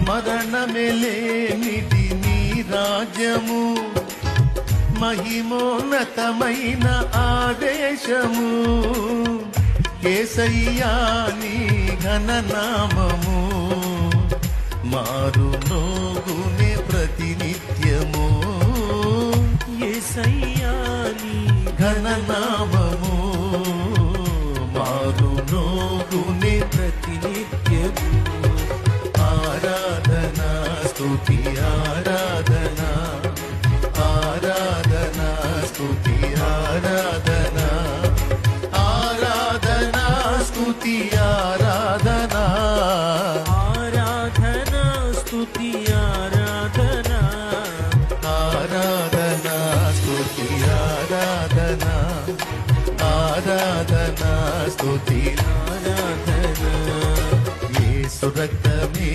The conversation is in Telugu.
మరణమెలేనిది నీ రాజ్యము, మహిమోన్నతమైన ఆదేశము. యేసయ్యా నీ ఘననామము మారు నోగునే ప్రతినిత్యము. యేసయ్యా నీ ఘననామము మారు నోగునే ప్రతినిత్యము. ఆరాధనా స్తుతి ఆరాధనా, ఆరాధనా స్తుతి ఆరాధనా, ఆరాధనా స్తుతి ఆరాధనా, ఆరాధనా స్తుతి ఆరాధనా, ఆరాధనా స్తుతి ఆరాధనా, ఆరాధనా స్తుతి ఆరాధనా. యేసు రక్తమే